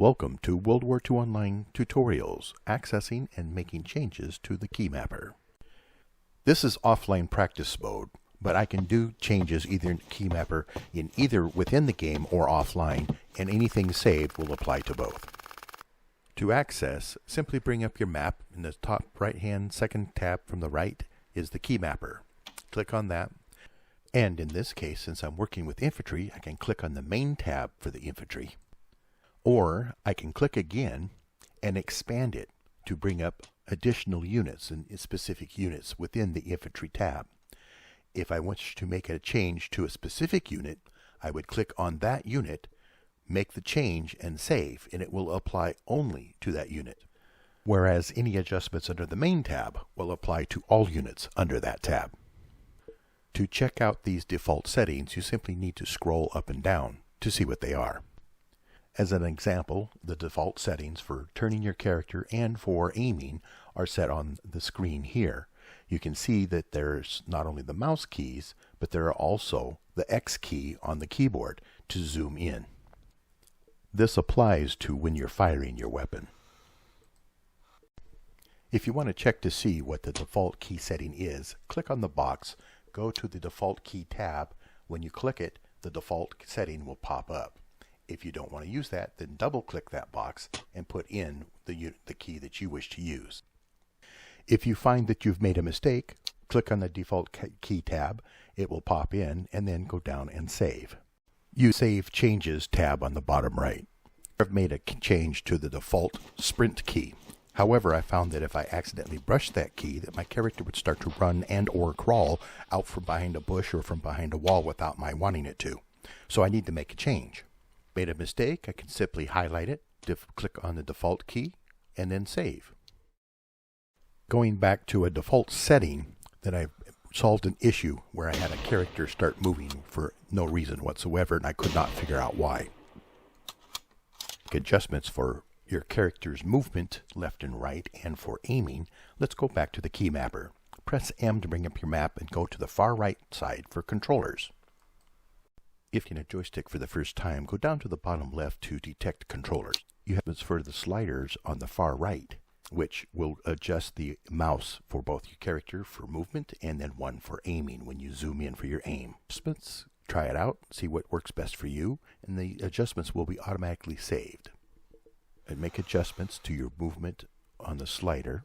Welcome to World War II Online Tutorials, accessing and making changes to the key mapper. This is offline practice mode, but I can do changes either in key mapper in either within the game or offline, and anything saved will apply to both. To access, simply bring up your map. In the top right-hand second tab from the right is the key mapper. Click on that, and in this case, since I'm working with infantry, I can click on the main tab for the infantry. Or I can click again and expand it to bring up additional units and specific units within the infantry tab. If I wish to make a change to a specific unit, I would click on that unit, make the change and save, and it will apply only to that unit. Whereas any adjustments under the main tab will apply to all units under that tab. To check out these default settings, you simply need to scroll up and down to see what they are. As an example, the default settings for turning your character and for aiming are set on the screen here. You can see that there's not only the mouse keys, but there are also the X key on the keyboard to zoom in. This applies to when you're firing your weapon. If you want to check to see what the default key setting is, click on the box, go to the default key tab. When you click it, the default setting will pop up. If you don't want to use that, then double-click that box and put in the key that you wish to use. If you find that you've made a mistake, click on the default key tab. It will pop in, and then go down and save. Use Save Changes tab on the bottom right. I've made a change to the default sprint key. However, I found that if I accidentally brushed that key, that my character would start to run and or crawl out from behind a bush or from behind a wall without my wanting it to. So I need to make a change. Made a mistake, I can simply highlight it, click on the default key, and then save. Going back to a default setting, that I solved an issue where I had a character start moving for no reason whatsoever, and I could not figure out why. Make adjustments for your character's movement, left and right, and for aiming. Let's go back to the key mapper. Press M to bring up your map and go to the far right side for controllers. If you're in a joystick for the first time, go down to the bottom left to detect controllers. You have for the sliders on the far right, which will adjust the mouse for both your character for movement and then one for aiming when you zoom in for your aim. Adjustments, try it out, see what works best for you, and the adjustments will be automatically saved. And make adjustments to your movement on the slider.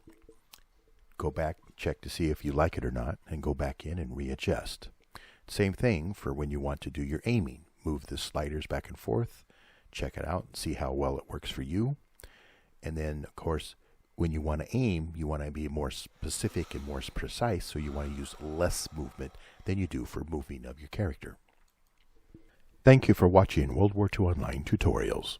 Go back, check to see if you like it or not, and go back in and readjust. Same thing for when you want to do your aiming. Move the sliders back and forth, check it out, see how well it works for you. And then, of course, when you want to aim, you want to be more specific and more precise, so you want to use less movement than you do for moving of your character. Thank you for watching World War II Online Tutorials.